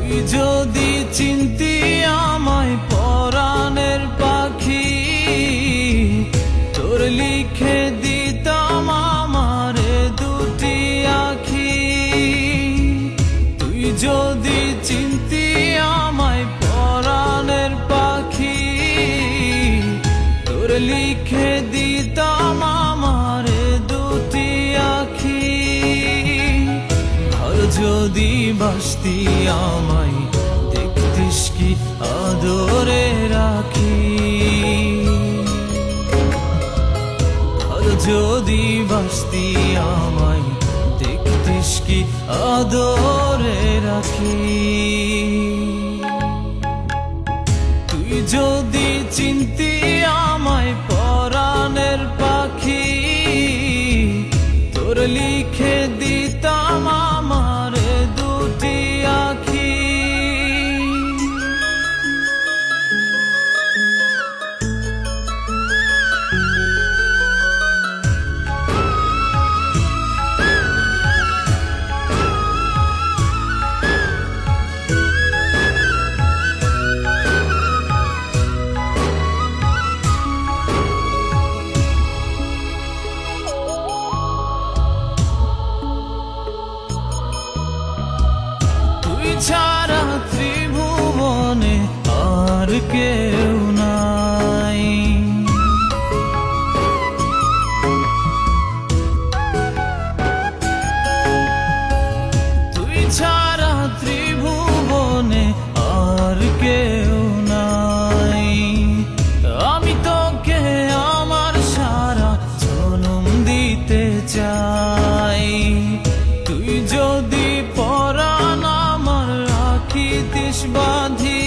তুই যদি চিনতি আমায় পরাণের পাখি, তোর লিখে দিতাম আমার দুটি আখি। তুই যদি চিনতি আমায় পরাণের পাখি, তোর লিখে দিতাম আমার দুটি আখি। আর যদি বাসতি আমায় দেখতিস কি আদরে রাখি, আর যদি বাসতি আমায় দেখতিস কি আদরে রাখি। তুই যদি চিনতি আমায় পরাণের পাখি, তোর লিখে দিতাম আমার দুটি আখি। ছাড়া ত্রিভুবনে আর কেউ নাই, তুই ছাড়া ত্রিভুবনে আর কেউ নাই। আমি তোকে আমার সারা জনম দিতে চাই। তুই যদি পরাণ রাখিতিস বাঁধি,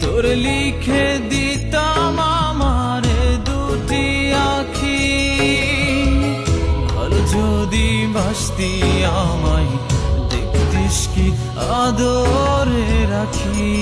তোর লিখে দিতাম আমার দুটি আখি। ভালো যদি বাসতি আমায় দেখতিস কি আদরে রাখি।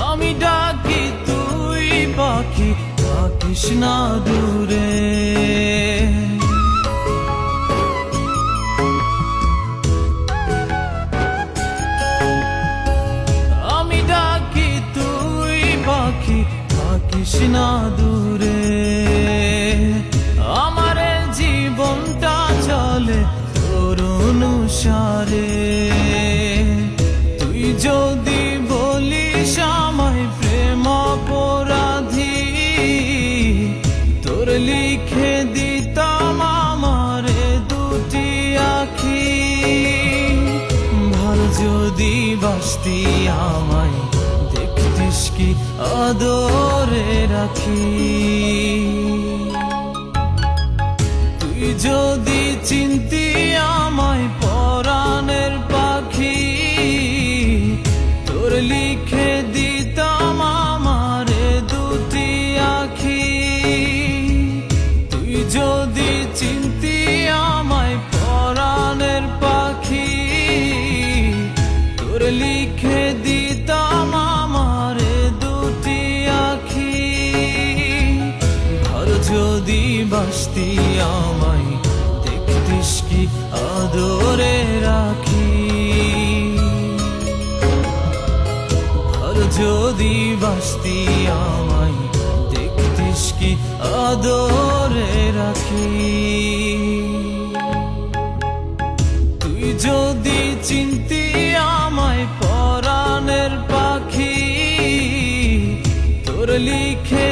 আমি ডাকি তুই পাখি থাকিস না দূরে, আমি ডাকি তুই পাখি থাকিস না দূরে। আমার জীবনটা চলে তোর অনুসারে। তুই যদি বলিস আমায় প্রেম অপরাধী, তোর লিখে দিতাম আমার দুটি আখি। ভালো যদি বাসতি আমায় দেখতিস কি আদরে রাখি। তুই যদি চিনতি আমায় পরাণের পাখি, তোর লিখে দিতাম আমার দুটি আখি। তুই যদি চিনতি আমায় পরাণের পাখি, তোর লিখে দিতাম আমার দুটি আখি। আর যদি বাসতি আমায় দেখতিস কি আদরে রাখি, আর যদি বাসতি আমায় দেখতিস কি আদরে রাখি। তুই যদি চিনতি আমায় পরাণের পাখি, তোর লিখে